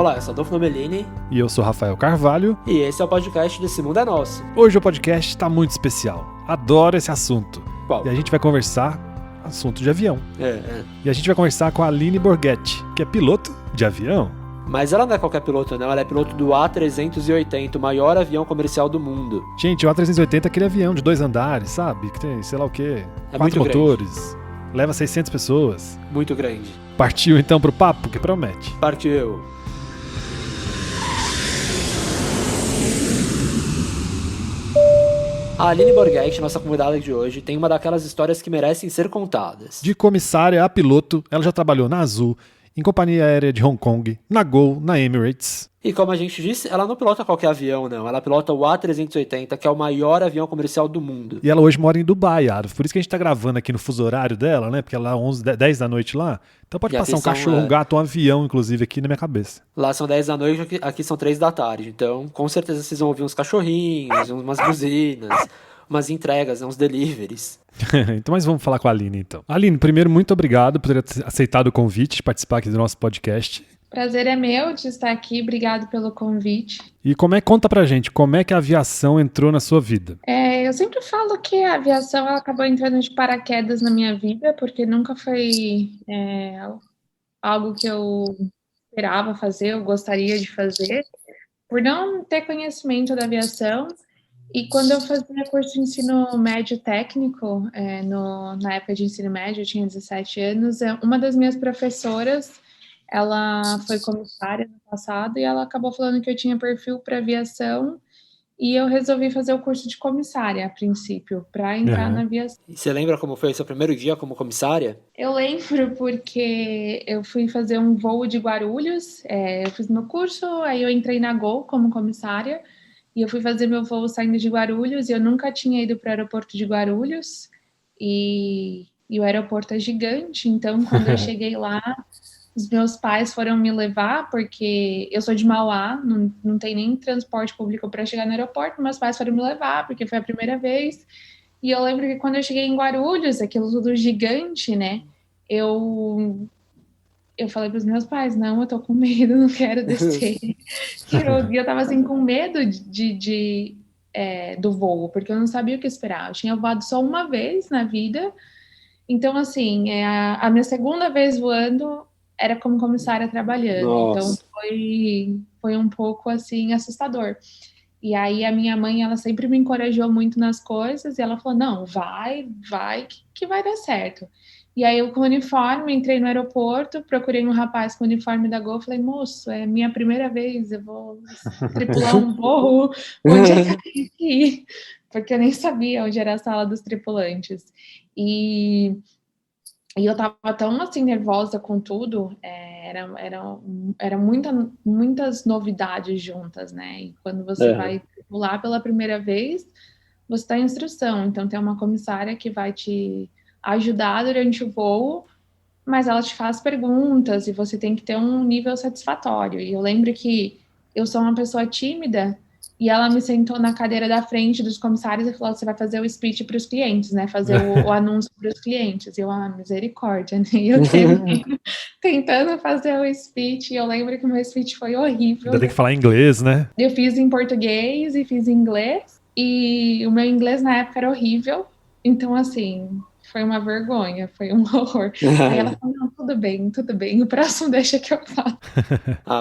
Olá, eu sou Adolfo Nomelini. E eu sou Rafael Carvalho. E esse é o podcast desse Mundo é Nosso. Hoje o podcast está muito especial. Adoro esse assunto. Qual? E a gente vai conversar assunto de avião. E a gente vai conversar com a Aline Borghetti, que é piloto de avião. Mas ela não é qualquer piloto, não. Ela é piloto do A380, o maior avião comercial do mundo. Gente, o A380 é aquele avião de 2 andares, sabe? Que tem, sei lá o quê, 4 motores. Leva 600 pessoas. Muito grande. Partiu então pro papo, que promete. Partiu. A Aline Borghetti, nossa convidada de hoje, tem uma daquelas histórias que merecem ser contadas. De comissária a piloto, ela já trabalhou na Azul, em companhia aérea de Hong Kong, na Gol, na Emirates. E como a gente disse, ela não pilota qualquer avião, não. Ela pilota o A380, que é o maior avião comercial do mundo. E ela hoje mora em Dubai, Adolfo. Por isso que a gente tá gravando aqui no fuso horário dela, né? Porque ela é 11, 10 da noite lá. Então pode passar um cachorro, um gato, um avião, inclusive, aqui na minha cabeça. Lá são 10 da noite, aqui são 3 da tarde. Então, com certeza vocês vão ouvir uns cachorrinhos, umas buzinas, umas entregas, uns deliveries. Então, mas vamos falar com a Aline, então. Aline, primeiro, muito obrigado por ter aceitado o convite de participar aqui do nosso podcast. Prazer é meu de estar aqui, obrigado pelo convite. E conta pra gente, como é que a aviação entrou na sua vida? Eu sempre falo que a aviação ela acabou entrando de paraquedas na minha vida, porque nunca foi algo que eu esperava fazer, eu gostaria de fazer, por não ter conhecimento da aviação. E quando eu fazia curso de ensino médio técnico, na época de ensino médio, eu tinha 17 anos, uma das minhas professoras, ela foi comissária no passado e ela acabou falando que eu tinha perfil para aviação e eu resolvi fazer o curso de comissária, a princípio, para entrar na aviação. E você lembra como foi o seu primeiro dia como comissária? Eu lembro porque eu fui fazer um voo de Guarulhos, eu fiz meu curso, aí eu entrei na Gol como comissária, e eu fui fazer meu voo saindo de Guarulhos, e eu nunca tinha ido para o aeroporto de Guarulhos, e o aeroporto é gigante, então quando eu cheguei lá, os meus pais foram me levar, porque eu sou de Mauá, não tem nem transporte público para chegar no aeroporto, meus pais foram me levar, porque foi a primeira vez, e eu lembro que quando eu cheguei em Guarulhos, aquilo tudo gigante, né, eu falei para os meus pais, não, eu tô com medo, não quero descer. Eu tava assim com medo do voo, porque eu não sabia o que esperar. Eu tinha voado só uma vez na vida, então assim, a minha segunda vez voando era como comissária trabalhando. Nossa. Então foi um pouco assim assustador. E aí a minha mãe, ela sempre me encorajou muito nas coisas, e ela falou, não, vai, que vai dar certo. E aí eu com o uniforme, entrei no aeroporto, procurei um rapaz com o uniforme da Gol, falei, moço, é minha primeira vez, eu vou tripular um voo, onde é que eu tenho que ir? Porque eu nem sabia onde era a sala dos tripulantes. E eu tava tão, assim, nervosa com tudo, era muitas novidades juntas, né? E quando você vai tripular pela primeira vez, você tá em instrução, então tem uma comissária que vai te ajudar durante o voo, mas ela te faz perguntas e você tem que ter um nível satisfatório. E eu lembro que eu sou uma pessoa tímida e ela me sentou na cadeira da frente dos comissários e falou, você vai fazer o speech para os clientes, né? Fazer o anúncio para os clientes. E eu, misericórdia, né? E eu tentando fazer o speech, e eu lembro que o meu speech foi horrível. Ainda tem que falar inglês, né? Eu fiz em português e fiz em inglês, e o meu inglês na época era horrível. Então, assim, foi uma vergonha, foi um horror. Aí ela falou, não, tudo bem, o próximo deixa que eu faço.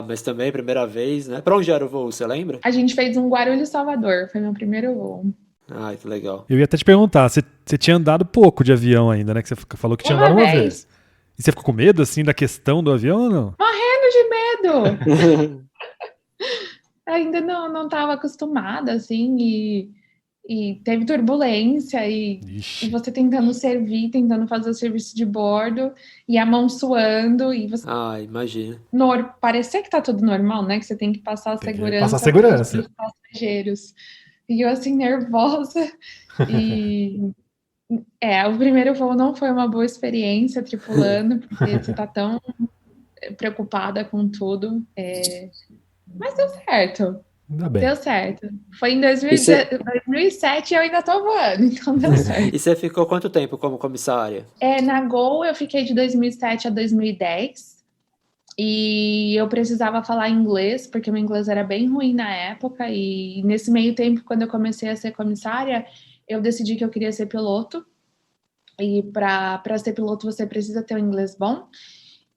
Mas também, primeira vez, né? Pra onde era o voo, você lembra? A gente fez um Guarulhos-Salvador, foi meu primeiro voo. Ai, que legal. Eu ia até te perguntar, você tinha andado pouco de avião ainda, né? Que você falou que tinha andado uma vez. E você ficou com medo, assim, da questão do avião ou não? Morrendo de medo! Ainda não estava acostumada, assim, e teve turbulência, e você tentando servir, tentando fazer o serviço de bordo, e a mão suando, e você... imagina. Parecer que tá tudo normal, né? Que você tem que passar a segurança. Passar a segurança. Para os passageiros. E eu, assim, nervosa. E... o primeiro voo não foi uma boa experiência tripulando, porque você tá tão preocupada com tudo. Mas deu certo. Deu certo. Foi em 2007 e eu ainda tô voando, então deu certo. E você ficou quanto tempo como comissária? Na Gol eu fiquei de 2007 a 2010. E eu precisava falar inglês, porque meu inglês era bem ruim na época. E nesse meio tempo, quando eu comecei a ser comissária, eu decidi que eu queria ser piloto. E para ser piloto, você precisa ter um inglês bom.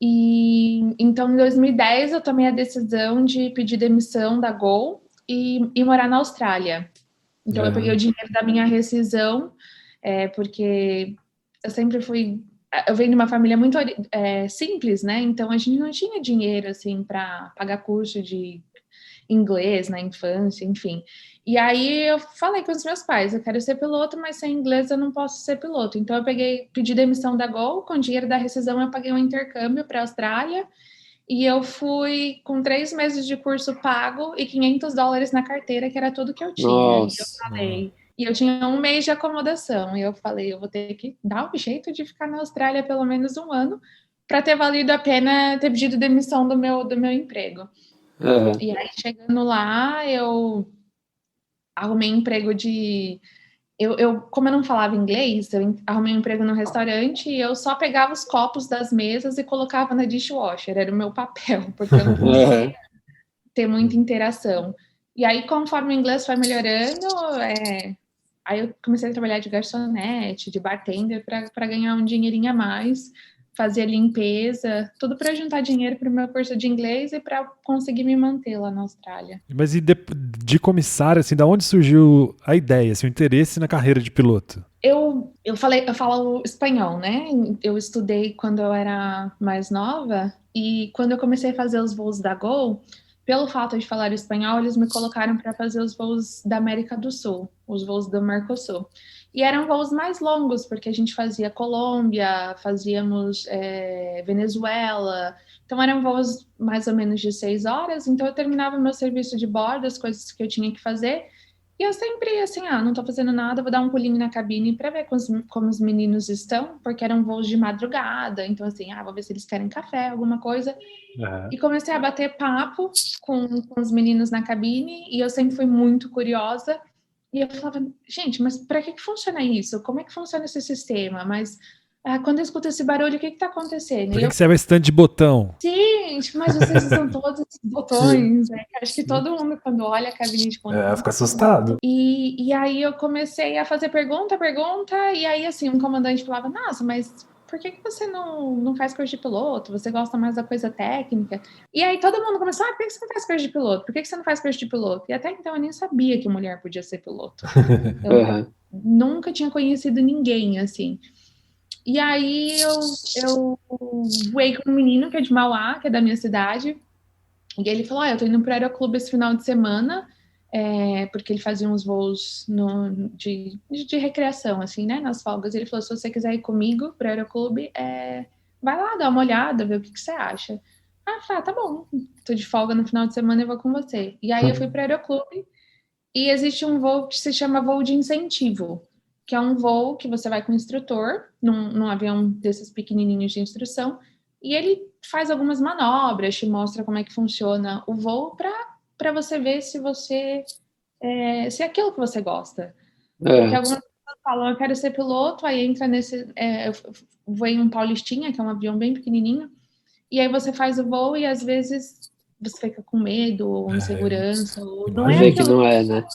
E então, em 2010, eu tomei a decisão de pedir demissão da Gol e morar na Austrália. Então, eu peguei o dinheiro da minha rescisão, porque eu sempre fui. Eu venho de uma família muito simples, né? Então, a gente não tinha dinheiro, assim, para pagar curso de inglês na infância, enfim. E aí eu falei com os meus pais, eu quero ser piloto, mas sem inglês eu não posso ser piloto. Então eu pedi demissão da Gol, com o dinheiro da rescisão eu paguei um intercâmbio para a Austrália, e eu fui com 3 meses de curso pago e $500 na carteira, que era tudo que eu tinha. Nossa. E eu falei, e eu tinha 1 mês de acomodação, e eu falei, eu vou ter que dar um jeito de ficar na Austrália pelo menos 1 ano, para ter valido a pena ter pedido demissão do meu emprego. Uhum. E aí, chegando lá, eu arrumei emprego de. Como eu não falava inglês, eu arrumei um emprego no restaurante e eu só pegava os copos das mesas e colocava na dishwasher, era o meu papel, porque eu não conseguia ter muita interação. E aí, conforme o inglês foi melhorando, aí eu comecei a trabalhar de garçonete, de bartender, para ganhar um dinheirinho a mais, fazer limpeza, tudo para juntar dinheiro para o meu curso de inglês e para conseguir me manter lá na Austrália. Mas e de comissária, assim, da onde surgiu a ideia, assim, o interesse na carreira de piloto? Eu falo espanhol, né? Eu estudei quando eu era mais nova e quando eu comecei a fazer os voos da Gol, pelo fato de falar espanhol, eles me colocaram para fazer os voos da América do Sul, os voos do Mercosul. E eram voos mais longos, porque a gente fazia Colômbia, fazíamos Venezuela. Então eram voos mais ou menos de 6 horas. Então eu terminava meu serviço de bordo, as coisas que eu tinha que fazer. E eu sempre, assim, não tô fazendo nada, vou dar um pulinho na cabine para ver como os meninos estão, porque eram voos de madrugada. Então, assim, vou ver se eles querem café, alguma coisa. E comecei a bater papo com os meninos na cabine, e eu sempre fui muito curiosa. E eu falava, gente, mas para que funciona isso? Como é que funciona esse sistema? Mas quando eu escuto esse barulho, o que está acontecendo? Por que você vai esse tanto de botão? Gente, mas vocês usam todos esses botões, né? Acho que todo mundo, quando olha a cabine de controle... Fica assustado. E aí eu comecei a fazer pergunta, e aí, assim, um comandante falava, nossa, mas por que você não faz curso de piloto? Você gosta mais da coisa técnica? E aí todo mundo começou, por que você não faz curso de piloto? Por que você não faz curso de piloto? E até então eu nem sabia que mulher podia ser piloto. Eu nunca tinha conhecido ninguém, assim. E aí eu voei com um menino que é de Mauá, que é da minha cidade, e ele falou, eu tô indo pro aeroclube esse final de semana, porque ele fazia uns voos de recreação, assim, né, nas folgas. Ele falou, se você quiser ir comigo pro aeroclube, vai lá, dá uma olhada, ver o que você acha. Eu falei, tá bom, tô de folga no final de semana, eu vou com você. E aí eu fui pro aeroclube, e existe um voo que se chama voo de incentivo, que é um voo que você vai com o instrutor, num avião desses pequenininhos de instrução, e ele faz algumas manobras, te mostra como é que funciona o voo para você ver se se é aquilo que você gosta. Porque algumas pessoas falam, eu quero ser piloto, aí entra eu voei um Paulistinha, que é um avião bem pequenininho, e aí você faz o voo e às vezes você fica com medo, ou insegurança, ou não é aquilo. Que não é, né?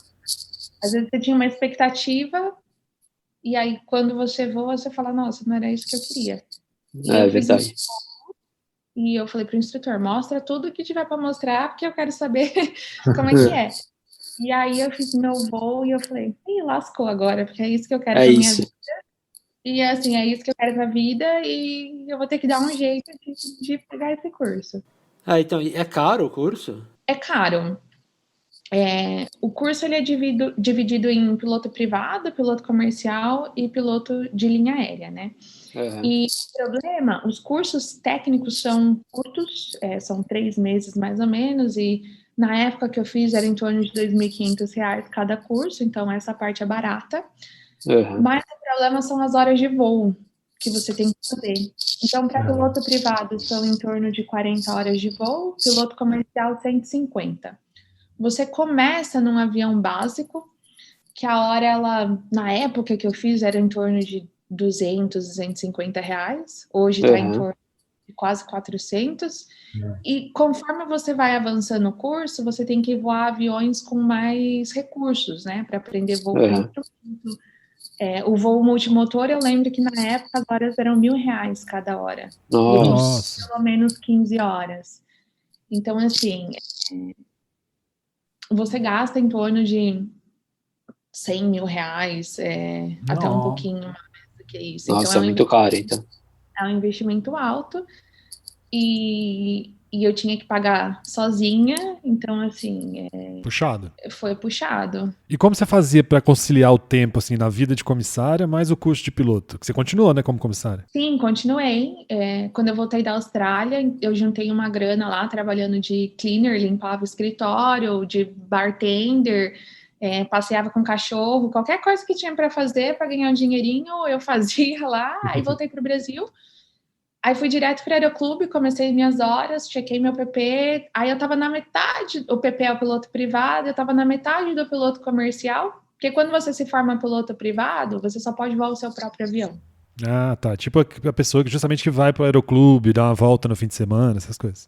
Às vezes você tinha uma expectativa e aí quando você voa, você fala, nossa, não era isso que eu queria. É verdade. E eu falei pro instrutor, mostra tudo que tiver para mostrar, porque eu quero saber como é que é. E aí eu fiz meu voo e eu falei, lascou agora, porque é isso que eu quero pra minha vida. E assim, é isso que eu quero pra vida e eu vou ter que dar um jeito de pegar esse curso. Então, é caro o curso? É caro. O curso ele é dividido em piloto privado, piloto comercial e piloto de linha aérea, né? E o problema, os cursos técnicos são curtos, são 3 meses mais ou menos, e na época que eu fiz era em torno de R$2.500 cada curso, então essa parte é barata. Mas o problema são as horas de voo que você tem que fazer. Então, para piloto privado são em torno de 40 horas de voo, piloto comercial 150. Você começa num avião básico, que a hora, na época que eu fiz, era em torno de R$200, R$250. Hoje está em torno quase 400. E conforme você vai avançando no curso, você tem que voar aviões com mais recursos, né? Para aprender voo com instrumento. O voo multimotor, eu lembro que na época as horas eram R$1.000 cada hora. Nossa. Pelo menos 15 horas. Então, assim, você gasta em torno de R$100 mil, até um pouquinho mais do que isso. Nossa, então, é muito caro, então. É um investimento alto e eu tinha que pagar sozinha, então, assim, Puxado. Foi puxado. E como você fazia para conciliar o tempo, assim, na vida de comissária mais o curso de piloto? Que você continuou, né, como comissária? Sim, continuei. Quando eu voltei da Austrália, eu juntei uma grana lá, trabalhando de cleaner, limpava o escritório, de bartender, passeava com cachorro, qualquer coisa que tinha para fazer para ganhar um dinheirinho, eu fazia lá, aí voltei para o Brasil. Aí fui direto para o aeroclube, comecei minhas horas, chequei meu PP, aí eu estava na metade, o PP é o piloto privado, eu estava na metade do piloto comercial, porque quando você se forma piloto privado, você só pode voar o seu próprio avião. Ah, tá. Tipo a pessoa que justamente que vai pro aeroclube, dá uma volta no fim de semana, essas coisas.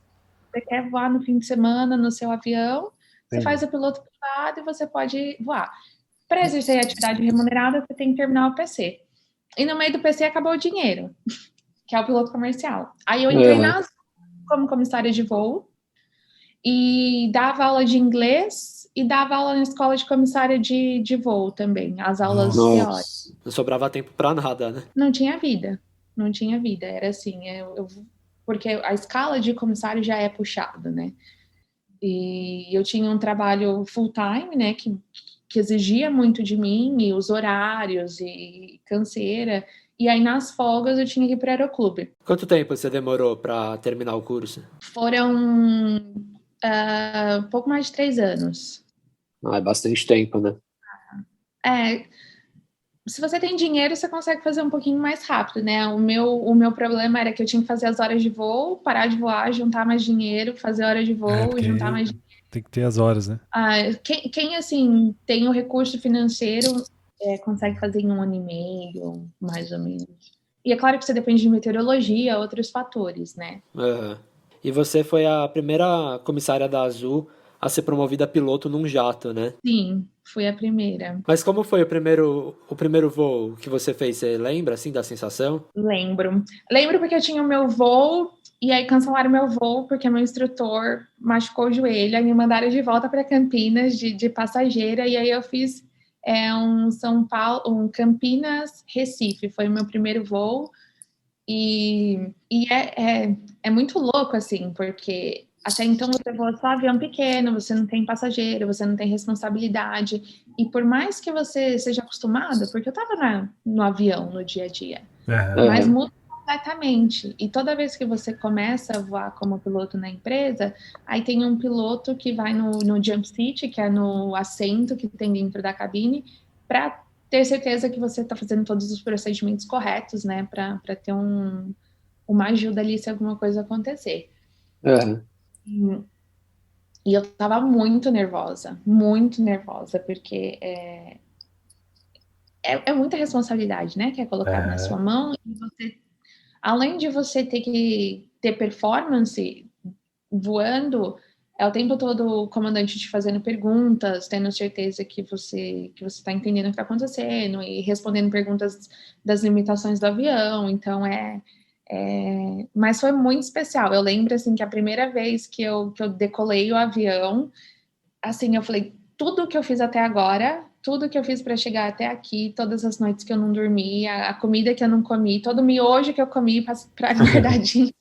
Você quer voar no fim de semana no seu avião, você faz o piloto privado e você pode voar. Para exercer a atividade remunerada, você tem que terminar o PC. E no meio do PC acabou o dinheiro, que é o piloto comercial. Aí eu entrei como comissária de voo e dava aula de inglês e dava aula na escola de comissária de voo também, as aulas teóricas. Não sobrava tempo para nada, né? Não tinha vida, era assim, porque a escala de comissário já é puxada, né? E eu tinha um trabalho full time, né, que exigia muito de mim, e os horários, e canseira. E aí, nas folgas, eu tinha que ir para o aeroclube. Quanto tempo você demorou para terminar o curso? Foram pouco mais de 3 anos. É bastante tempo, né? Se você tem dinheiro, você consegue fazer um pouquinho mais rápido, né? O meu problema era que eu tinha que fazer as horas de voo, parar de voar, juntar mais dinheiro, fazer horas de voo e juntar mais dinheiro. Tem que ter as horas, né? Quem assim, tem o recurso financeiro, consegue fazer em 1 ano e meio, mais ou menos. E é claro que você depende de meteorologia, outros fatores, né? E você foi a primeira comissária da Azul a ser promovida a piloto num jato, né? Sim, fui a primeira. Mas como foi o primeiro voo que você fez? Você lembra, assim, da sensação? Lembro porque eu tinha o meu voo e aí cancelaram meu voo porque meu instrutor machucou o joelho, aí me mandaram de volta para Campinas de passageira, e aí eu fiz um Campinas Recife, foi o meu primeiro voo, e é muito louco, assim, porque até então você voa só avião pequeno, você não tem passageiro, você não tem responsabilidade, e por mais que você seja acostumado, porque eu estava no avião no dia a dia, mas muda completamente. E toda vez que você começa a voar como piloto na empresa, aí tem um piloto que vai no jump seat, que é no assento que tem dentro da cabine, para ter certeza que você está fazendo todos os procedimentos corretos, né, para ter uma ajuda ali se alguma coisa acontecer. E eu estava muito nervosa, porque é muita responsabilidade, né, que é colocada na sua mão, e você, além de você ter que ter performance voando, é o tempo todo o comandante te fazendo perguntas, tendo certeza que você está entendendo o que está acontecendo e respondendo perguntas das limitações do avião. Então, mas foi muito especial. Eu lembro, assim, que a primeira vez que eu decolei o avião, assim, eu falei, tudo que eu fiz até agora, tudo que eu fiz para chegar até aqui, todas as noites que eu não dormi, a comida que eu não comi, todo o miojo que eu comi para guardadinho,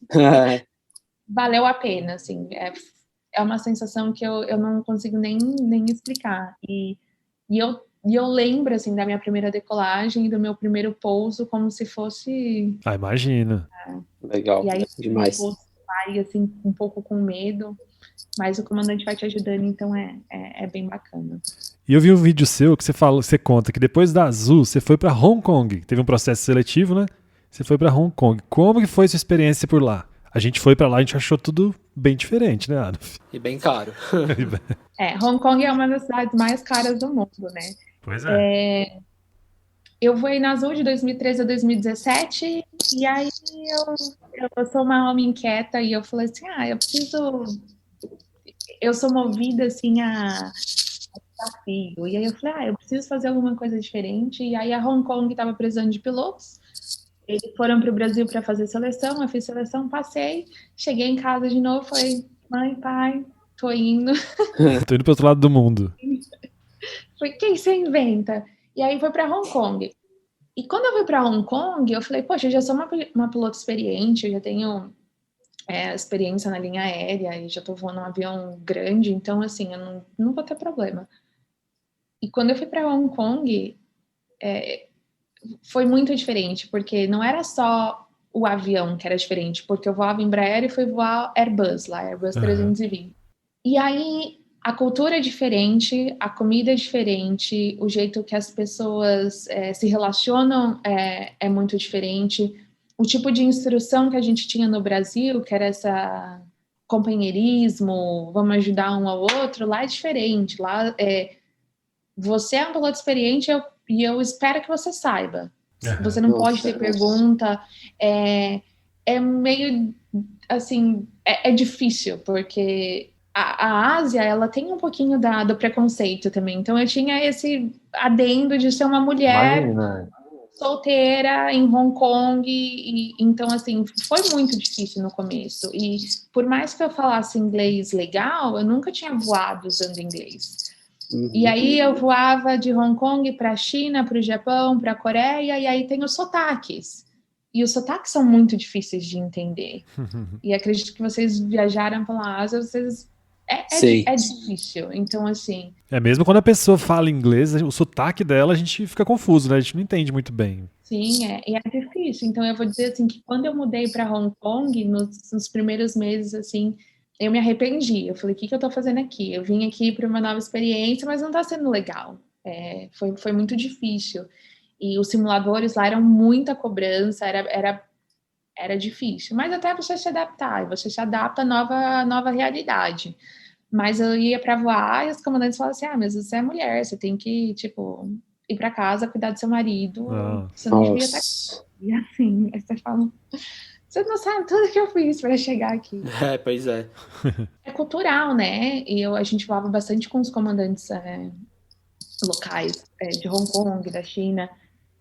valeu a pena, assim. É uma sensação que eu não consigo nem explicar. E eu lembro, assim, da minha primeira decolagem e do meu primeiro pouso como se fosse... imagina. Legal, e aí, demais. Você vai, assim, um pouco com medo, mas o comandante vai te ajudando, então é bem bacana. E eu vi um vídeo seu que você conta que depois da Azul, você foi para Hong Kong. Teve um processo seletivo, né? Você foi para Hong Kong. Como que foi sua experiência por lá? A gente foi para lá, a gente achou tudo bem diferente, né, Adolf? E bem caro. Hong Kong é uma das cidades mais caras do mundo, né? Pois é. eu voei na Azul de 2013 a 2017, e aí eu sou uma alma inquieta, e eu falei assim, eu sou movida, assim, a desafio. E aí eu falei, eu preciso fazer alguma coisa diferente, e aí a Hong Kong estava precisando de pilotos, eles foram para o Brasil para fazer seleção, eu fiz seleção, passei, cheguei em casa de novo, falei, mãe, pai, tô indo. Tô indo pro outro lado do mundo. Falei, quem você inventa? E aí foi para Hong Kong. E quando eu fui para Hong Kong, eu falei, poxa, eu já sou uma piloto experiente, eu já tenho experiência na linha aérea e já estou voando um avião grande, então, assim, eu não vou ter problema. E quando eu fui para Hong Kong, foi muito diferente, porque não era só o avião que era diferente, porque eu voava Embraer e fui voar Airbus, lá, Airbus 320. E aí, a cultura é diferente, a comida é diferente, o jeito que as pessoas se relacionam é muito diferente. O tipo de instrução que a gente tinha no Brasil, que era essa companheirismo, vamos ajudar um ao outro, lá é diferente. Lá você é um piloto experiente e eu espero que você saiba. Você não pode ter pergunta. É meio, assim, é difícil, porque a Ásia, ela tem um pouquinho do preconceito também. Então, eu tinha esse adendo de ser uma mulher solteira em Hong Kong. Então, assim, foi muito difícil no começo. E por mais que eu falasse inglês legal, eu nunca tinha voado usando inglês. E aí eu voava de Hong Kong para a China, para o Japão, para a Coreia, e aí tem os sotaques. E os sotaques são muito difíceis de entender. E acredito que vocês viajaram pela Ásia, vocês... É difícil. Então, assim... Mesmo quando a pessoa fala inglês, o sotaque dela, a gente fica confuso, né? A gente não entende muito bem. Sim, e é difícil. Então, eu vou dizer assim, que quando eu mudei para Hong Kong, nos primeiros meses, assim... eu me arrependi. Eu falei, o que eu tô fazendo aqui? Eu vim aqui para uma nova experiência, mas não tá sendo legal. Foi muito difícil. E os simuladores lá eram muita cobrança, era difícil. Mas até você se adaptar, você se adapta à nova realidade. Mas eu ia para voar e os comandantes falavam assim, mas você é mulher, você tem que, tipo, ir para casa, cuidar do seu marido, você não devia estar aqui. E assim, aí você fala... você não sabe tudo que eu fiz para chegar aqui. Pois é. É cultural, né? E a gente falava bastante com os comandantes locais de Hong Kong, da China,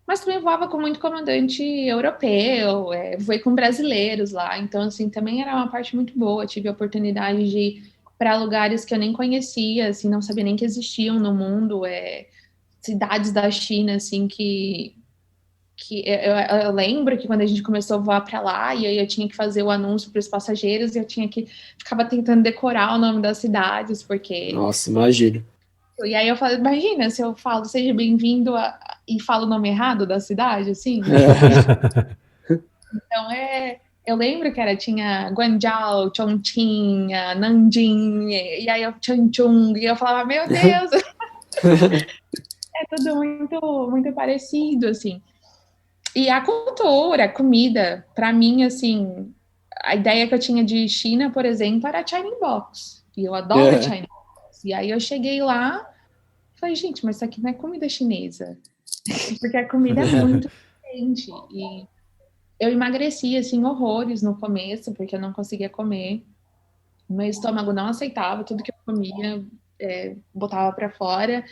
mas também voava com muito comandante europeu, voei com brasileiros lá, então, assim, também era uma parte muito boa. Tive a oportunidade de ir para lugares que eu nem conhecia, assim, não sabia nem que existiam no mundo, cidades da China, assim, que eu lembro que quando a gente começou a voar para lá, e aí eu tinha que fazer o anúncio para os passageiros, e eu ficava tentando decorar o nome das cidades, porque... Nossa, imagina. E aí eu falo, imagina se eu falo seja bem-vindo e falo o nome errado da cidade, assim. Então, eu lembro que tinha Guangzhou, Chongqing, Nanjing, e aí eu Changchun, e eu falava, meu Deus! É tudo muito, muito parecido, assim. E a cultura, a comida, para mim, assim, a ideia que eu tinha de China, por exemplo, era China Box. E eu adoro China Box. E aí eu cheguei lá, falei, gente, mas isso aqui não é comida chinesa. Porque a comida é muito diferente. E eu emagreci, assim, horrores no começo, porque eu não conseguia comer. Meu estômago não aceitava tudo que eu comia, botava para fora.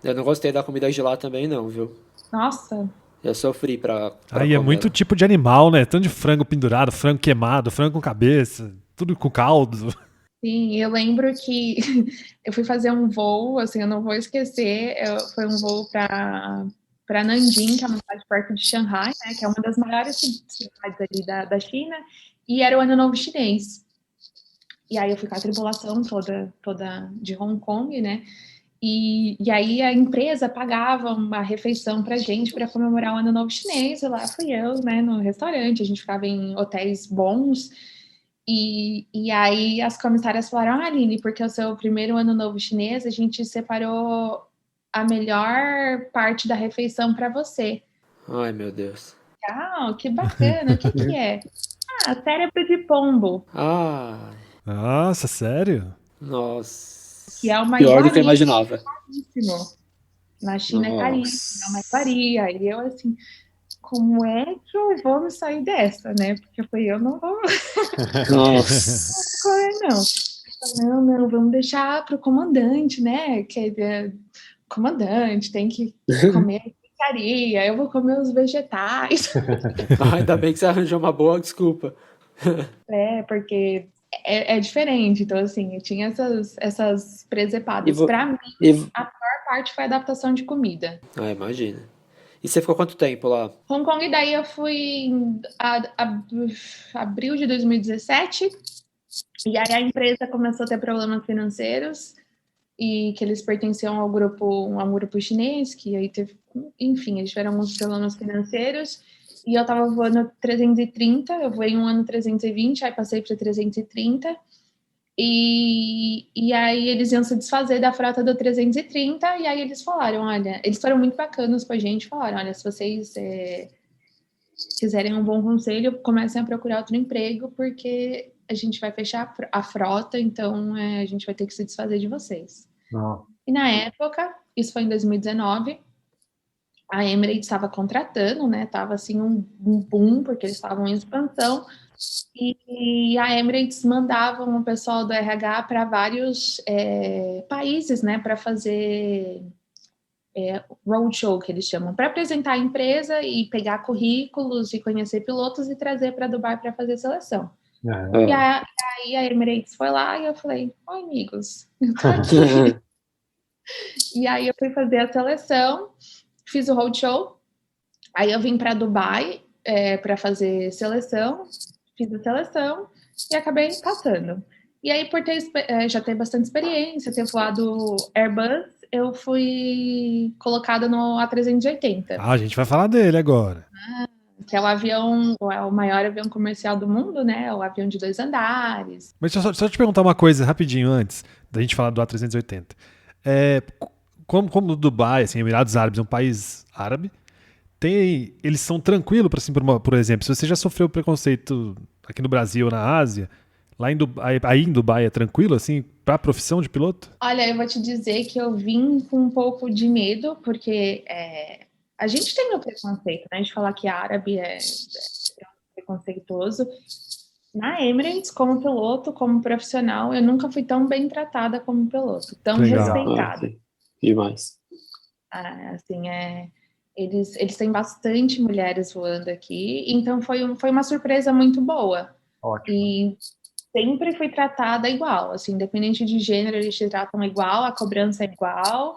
Eu não gostei da comida de lá também, não, viu? Nossa. Eu sofri pra Aí é muito tipo de animal, né? Tanto de frango pendurado, frango queimado, frango com cabeça, tudo com caldo. Sim, eu lembro que eu fui fazer um voo, assim, eu não vou esquecer, foi um voo para Nanjing, que é uma cidade perto de Xangai, né, que é uma das maiores cidades ali da China, e era o Ano Novo Chinês. E aí eu fui com a tripulação toda de Hong Kong, né, e aí a empresa pagava uma refeição pra gente para comemorar o Ano Novo Chinês, e lá fui eu, né, no restaurante, a gente ficava em hotéis bons. E aí as comissárias falaram, Aline, porque é o seu primeiro Ano Novo Chinês, a gente separou a melhor parte da refeição para você. Ai, meu Deus. Que bacana, o que é? Cérebro de pombo. Nossa, sério? Nossa. Que é uma pior do que eu imaginava. Na China é caríssimo, não é Nossa. varia. E eu assim, como é que eu vou me sair dessa, né? Porque eu falei, eu não vou Nossa. não. Não, vamos deixar pro comandante, né? Que comandante tem que comer porcaria, eu vou comer os vegetais. Ainda bem que você arranjou uma boa desculpa. Porque é diferente. Então, assim, eu tinha essas E, presepadas. vo... Para mim, e... a pior parte foi a adaptação de comida. Ah, imagina. E você ficou quanto tempo lá? Hong Kong, daí eu fui em abril de 2017, e aí a empresa começou a ter problemas financeiros, e que eles pertenciam a um grupo chinês, que aí teve, enfim, eles tiveram alguns problemas financeiros, e eu tava voando 330, eu voei um ano 320, aí passei para 330, e aí eles iam se desfazer da frota do 330, e aí eles falaram, olha, eles foram muito bacanas com a gente, falaram, olha, se vocês quiserem um bom conselho, comecem a procurar outro emprego, porque a gente vai fechar a frota, então a gente vai ter que se desfazer de vocês. Não. E na época, isso foi em 2019, a Emirates estava contratando, né? Tava assim um boom, porque eles estavam em expansão, e a Emirates mandava um pessoal do RH para vários países, né? Para fazer roadshow, que eles chamam, para apresentar a empresa e pegar currículos e conhecer pilotos e trazer para Dubai para fazer seleção. E aí a Emirates foi lá e eu falei, oi, amigos, eu tô aqui. E aí eu fui fazer a seleção, fiz o roadshow, aí eu vim para Dubai para fazer seleção, fiz a seleção e acabei passando. E aí, por já ter bastante experiência, ter voado Airbus, eu fui colocada no A380. Ah, a gente vai falar dele agora. Que é o maior avião comercial do mundo, né? O avião de 2 andares. Mas só te perguntar uma coisa rapidinho antes da gente falar do A380. Como o Dubai, assim, Emirados Árabes é um país árabe, eles são tranquilos, assim, por exemplo, se você já sofreu preconceito aqui no Brasil ou na Ásia, aí em Dubai é tranquilo, assim, para a profissão de piloto? Olha, eu vou te dizer que eu vim com um pouco de medo, porque a gente tem o preconceito, né? De falar que árabe é preconceituoso. Na Emirates, como piloto, como profissional, eu nunca fui tão bem tratada como piloto, tão respeitada. Demais. Assim, eles têm bastante mulheres voando aqui, então foi uma surpresa muito boa. Ótimo. E sempre fui tratada igual, assim, independente de gênero, eles te tratam igual, a cobrança é igual,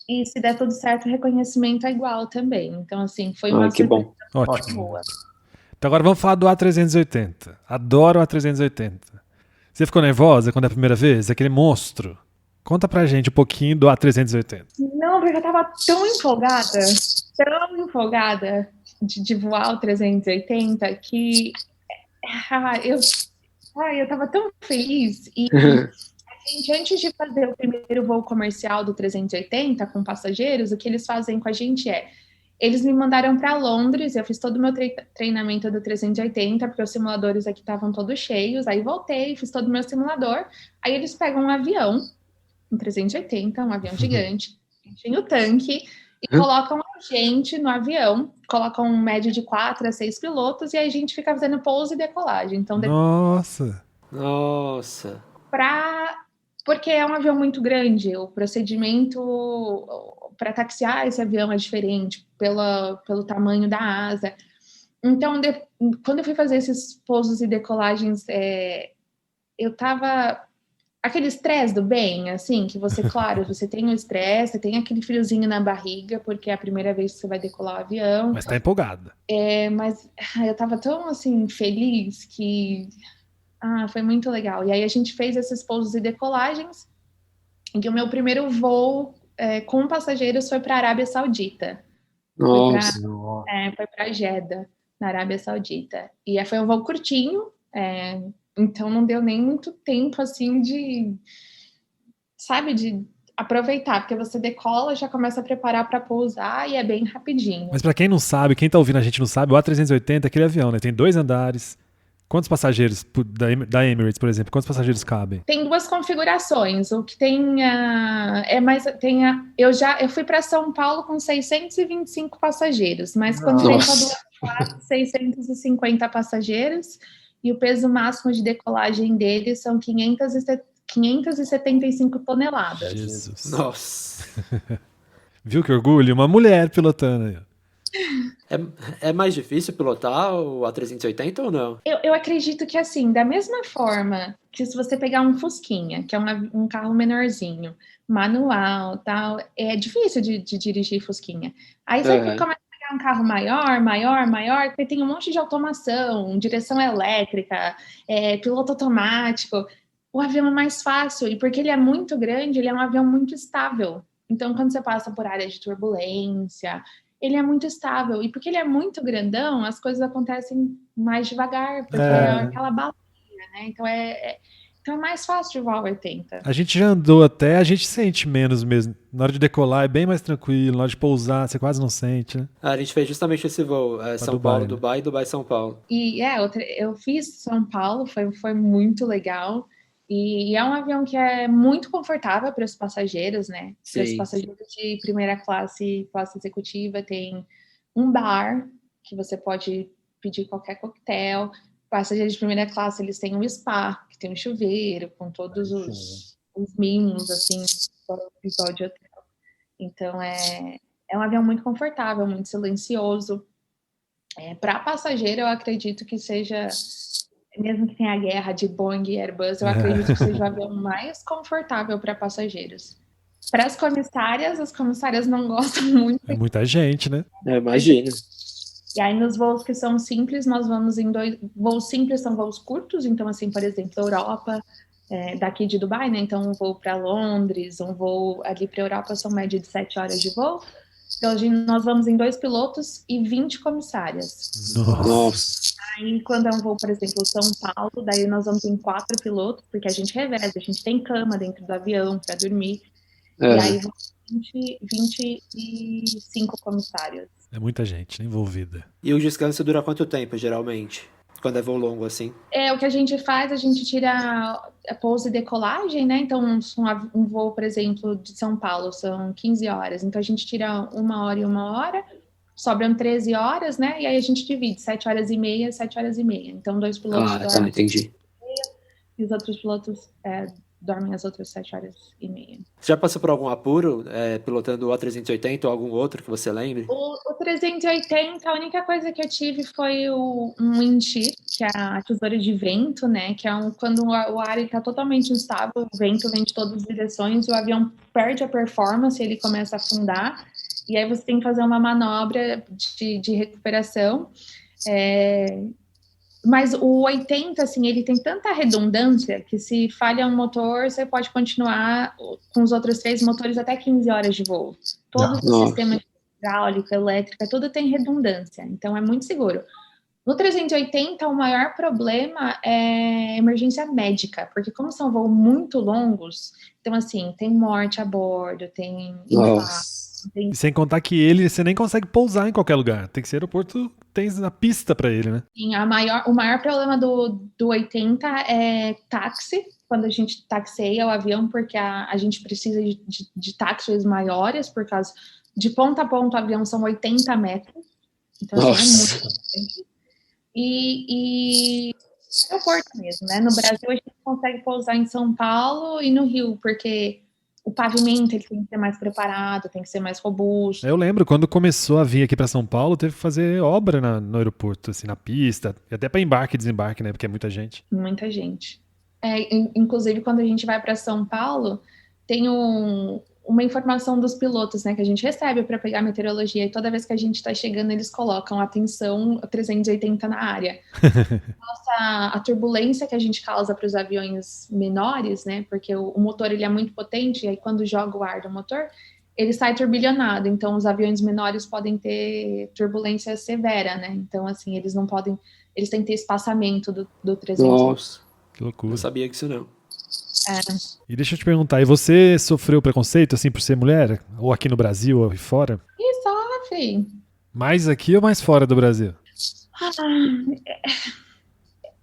e se der tudo certo, o reconhecimento é igual também. Então, assim, foi uma surpresa muito boa. Então agora vamos falar do A380. Adoro o A380. Você ficou nervosa quando é a primeira vez? Aquele monstro. Conta pra gente um pouquinho do A380. Não, porque eu tava tão empolgada de voar o 380 que eu tava tão feliz. E a gente, antes de fazer o primeiro voo comercial do 380 com passageiros, o que eles fazem com a gente eles me mandaram para Londres, eu fiz todo o meu treinamento do 380, porque os simuladores aqui estavam todos cheios, aí voltei, fiz todo o meu simulador, aí eles pegam um avião, um 380, um avião gigante, enchem o tanque e colocam a gente no avião, colocam um médio de 4 a 6 pilotos e aí a gente fica fazendo pouso e decolagem. Então, Nossa! Porque é um avião muito grande, o procedimento para taxiar esse avião é diferente pelo tamanho da asa. Então, quando eu fui fazer esses pousos e decolagens, eu tava aquele estresse do bem, assim, que você, claro, você tem o estresse, tem aquele friozinho na barriga, porque é a primeira vez que você vai decolar o avião. Mas tá empolgada. Mas eu tava tão, assim, feliz que foi muito legal. E aí a gente fez esses pousos e decolagens, e o meu primeiro voo com passageiros foi para a Arábia Saudita. Foi para Jeddah, na Arábia Saudita. E foi um voo curtinho, então não deu nem muito tempo, assim, de aproveitar, porque você decola, já começa a preparar para pousar e é bem rapidinho. Mas para quem não sabe, quem tá ouvindo a gente não sabe, o A380 é aquele avião, né? Tem 2 andares, Quantos passageiros da Emirates, por exemplo, quantos passageiros cabem? Tem 2 configurações. O que tem eu fui para São Paulo com 625 passageiros, mas quando vem para duas classes, 650 passageiros, e o peso máximo de decolagem deles são 575 toneladas. Jesus. Nossa. Viu que orgulho? Uma mulher pilotando aí. É mais difícil pilotar o A380 ou não? Eu acredito que, assim, da mesma forma que se você pegar um Fusquinha, que é um carro menorzinho, manual, tal, é difícil de dirigir Fusquinha. Aí você começa a pegar um carro maior, porque tem um monte de automação, direção elétrica, piloto automático. O avião é mais fácil, e porque ele é muito grande, ele é um avião muito estável. Então, quando você passa por área de turbulência, ele é muito estável. E porque ele é muito grandão, as coisas acontecem mais devagar, porque é aquela balança, né? Então é mais fácil de voar o 80. A gente já andou até, a gente sente menos mesmo. Na hora de decolar é bem mais tranquilo, na hora de pousar você quase não sente, né? A gente fez justamente esse voo, São Dubai, Paulo, né? Dubai, Dubai, São Paulo. E eu fiz São Paulo, foi muito legal. E é um avião que é muito confortável para os passageiros, né? Para os passageiros de primeira classe, classe executiva, tem um bar que você pode pedir qualquer coquetel. Passageiros de primeira classe, eles têm um spa, que tem um chuveiro, com todos os mimos, assim, igual de hotel. Então, é um avião muito confortável, muito silencioso. Para passageiro, eu acredito que seja... Mesmo que tenha a guerra de Boeing e Airbus, eu acredito que seja o avião mais confortável para passageiros. Para as comissárias não gostam muito. É muita gente, né? Imagina. E aí, nos voos que são simples, nós vamos em 2... Voos simples são voos curtos, então, assim, por exemplo, Europa, daqui de Dubai, né? Então, um voo para Londres, um voo ali para a Europa são média de 7 horas de voo. Então, nós vamos em 2 pilotos e 20 comissárias. Nossa. Aí, quando é um voo, por exemplo, São Paulo, daí nós vamos em 4 pilotos, porque a gente reveza, a gente tem cama dentro do avião para dormir. E aí vão 25 comissários. É muita gente envolvida. E o descanso dura quanto tempo, geralmente? Quando é voo longo assim? O que a gente faz, a gente tira a pouso e decolagem, né? Então, um voo, por exemplo, de São Paulo são 15 horas. Então, a gente tira 1 hora e 1 hora, sobram 13 horas, né? E aí a gente divide 7 horas e meia, 7 horas e meia. Então, 2 pilotos dormem entendi. E os outros pilotos dormem as outras 7 horas e meia. Você já passou por algum apuro pilotando o A380 ou algum outro que você lembre? O 380, a única coisa que eu tive foi um wind shear, que é a tesoura de vento, né? Que é quando o ar está totalmente instável, o vento vem de todas as direções, o avião perde a performance, ele começa a afundar, e aí você tem que fazer uma manobra de recuperação. Mas o 80, assim, ele tem tanta redundância que se falha um motor, você pode continuar com os outros 3 motores até 15 horas de voo. Todo o sistema de hidráulica, elétrica, tudo tem redundância, então é muito seguro. No 380, o maior problema é emergência médica, porque como são voos muito longos, então, assim, tem morte a bordo, tem infarto. E sem contar que você nem consegue pousar em qualquer lugar. Tem que ser aeroporto, tem a pista para ele, né? Sim, o maior problema do 80 é táxi, quando a gente taxeia o avião, porque a gente precisa de táxis maiores, por causa de ponta a ponta o avião são 80 metros. Então, assim, é muito grande. E aeroporto mesmo, né? No Brasil, a gente consegue pousar em São Paulo e no Rio, porque o pavimento ele tem que ser mais preparado, tem que ser mais robusto. Eu lembro, quando começou a vir aqui para São Paulo, teve que fazer obra no aeroporto, assim, na pista, e até para embarque e desembarque, né? Porque é muita gente. Muita gente. Inclusive, quando a gente vai para São Paulo, tem uma informação dos pilotos, né, que a gente recebe para pegar a meteorologia, e toda vez que a gente está chegando, eles colocam atenção 380 na área. A turbulência que a gente causa para os aviões menores, né, porque o motor ele é muito potente, e aí quando joga o ar do motor, ele sai turbilhonado, então os aviões menores podem ter turbulência severa, né, então assim, eles não podem, eles têm que ter espaçamento do 380. Nossa, que loucura. Não sabia disso não. E deixa eu te perguntar, e você sofreu preconceito, assim, por ser mulher? Ou aqui no Brasil, ou fora? E sofre. Mais aqui ou mais fora do Brasil?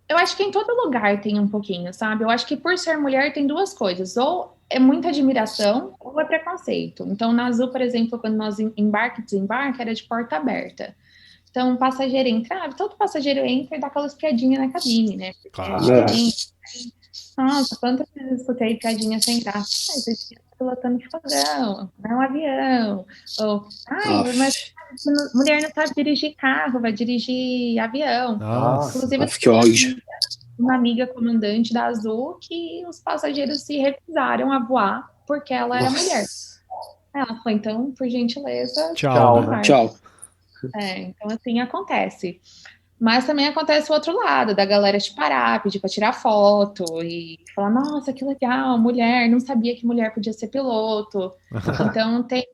Eu acho que em todo lugar tem um pouquinho, sabe? Eu acho que por ser mulher tem duas coisas. Ou é muita admiração ou é preconceito. Então, na Azul, por exemplo, quando nós embarque e desembarque, era de porta aberta. Então, o passageiro entrava, todo passageiro entra e dá aquelas piadinhas na cabine, né? Porque Claro. é diferente. Nossa, quantas vezes eu escutei piadinha sem graça? Você está pilotando fogão, não é um avião. Ou, mas mulher não sabe dirigir carro, vai dirigir avião. Nossa. Inclusive, Que ódio. uma amiga comandante da Azul que os passageiros se recusaram a voar porque ela era mulher. Ela falou, então, por gentileza, Tchau, Tchau, tchau. então assim acontece. Mas também acontece o outro lado, da galera te parar, pedir para tirar foto e falar, nossa, que legal, mulher, não sabia que mulher podia ser piloto. Então tem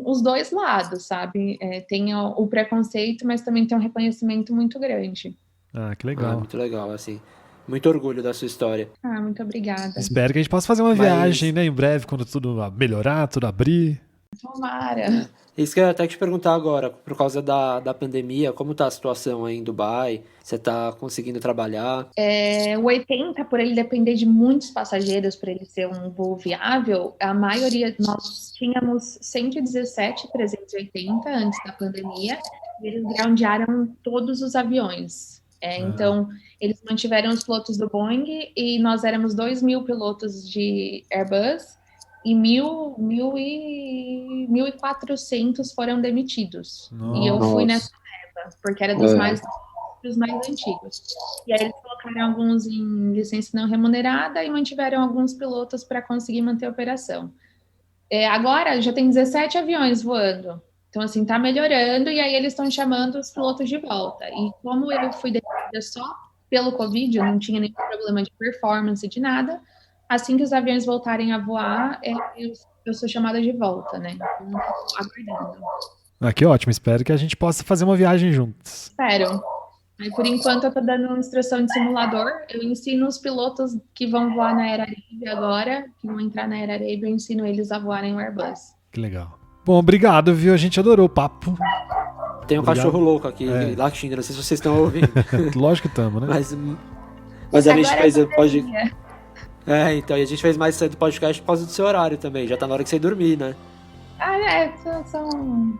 os dois lados, sabe? Tem o preconceito, mas também tem um reconhecimento muito grande. Ah, que legal. Muito legal, assim. Muito orgulho da sua história. Muito obrigada. Espero que a gente possa fazer uma viagem, né, em breve, quando tudo melhorar, tudo abrir. Tomara. Isso que eu ia até te perguntar agora, por causa da pandemia, como tá a situação aí em Dubai? Você tá conseguindo trabalhar? O 80, por ele depender de muitos passageiros para ele ser um voo viável, a maioria, nós tínhamos 117 380 antes da pandemia, e eles groundearam todos os aviões. Então, eles mantiveram os pilotos do Boeing e nós éramos 2.000 pilotos de Airbus e 1.400 foram demitidos. Nossa. E eu fui nessa leva, porque era dos mais antigos. E aí eles colocaram alguns em licença não remunerada e mantiveram alguns pilotos para conseguir manter a operação. Agora já tem 17 aviões voando. Então, assim, tá melhorando e aí eles estão chamando os pilotos de volta. E como eu fui demitida só pelo Covid, eu não tinha nenhum problema de performance, de nada, assim que os aviões voltarem a voar, eu sou chamada de volta, né? Então, tô aguardando. Que ótimo, espero que a gente possa fazer uma viagem juntos. Espero. Aí, por enquanto, eu tô dando instrução de simulador. Eu ensino os pilotos que vão voar na Air Arabia agora, que vão entrar na Air Arabia, eu ensino eles a voarem o Airbus. Que legal. Bom, obrigado, viu? A gente adorou o papo. Tem um cachorro louco aqui, latindo, não sei se vocês estão ouvindo. Lógico que estamos, né? Mas a gente Agora fez... então, e a gente fez mais cedo o podcast por causa do seu horário também. Já tá na hora que você ir dormir, né? São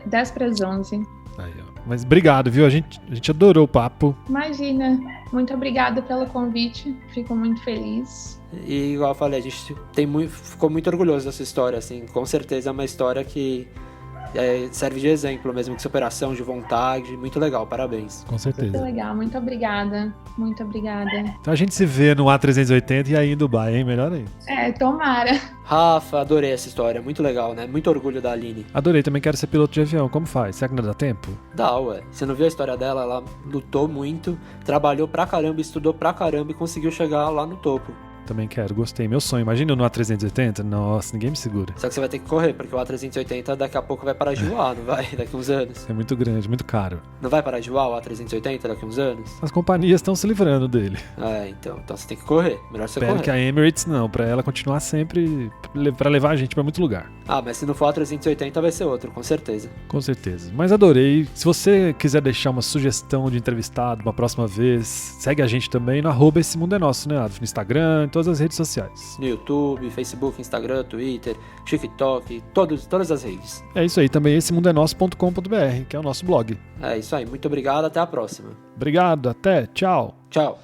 10 para as 11. Aí, ó. Mas obrigado, viu? A gente adorou o papo. Imagina. Muito obrigada pelo convite. Fico muito feliz. E igual eu falei, a gente ficou muito orgulhoso dessa história, assim. Com certeza é uma história que serve de exemplo mesmo, de superação, de vontade. Muito legal, parabéns. Com certeza. Muito legal, muito obrigada. Muito obrigada. Então a gente se vê no A380 e aí em Dubai, hein? Melhor aí. Tomara. Rafa, adorei essa história, muito legal, né? Muito orgulho da Aline. Adorei, também quero ser piloto de avião. Como faz? Será que não dá tempo? Dá, ué. Você não viu a história dela? Ela lutou muito, trabalhou pra caramba, estudou pra caramba e conseguiu chegar lá no topo. Também quero, gostei. Meu sonho, imagina eu no A380? Nossa, ninguém me segura. Só que você vai ter que correr, porque o A380 daqui a pouco vai parar de voar, não vai? Daqui uns anos. É muito grande, muito caro. Não vai parar de voar o A380 daqui uns anos? As companhias estão se livrando dele. Então você tem que correr. Melhor você Espero correr. que a Emirates não, pra ela continuar sempre, pra levar a gente pra muito lugar. Mas se não for o A380 vai ser outro, com certeza. Com certeza. Mas adorei. Se você quiser deixar uma sugestão de entrevistado uma próxima vez, segue a gente também no @essemundoenosso, né, Adolfo? No Instagram, em todas as redes sociais. No YouTube, Facebook, Instagram, Twitter, TikTok, todas as redes. É isso aí, também essemundenosso.com.br, que é o nosso blog. É isso aí, muito obrigado, até a próxima. Obrigado, até, tchau. Tchau.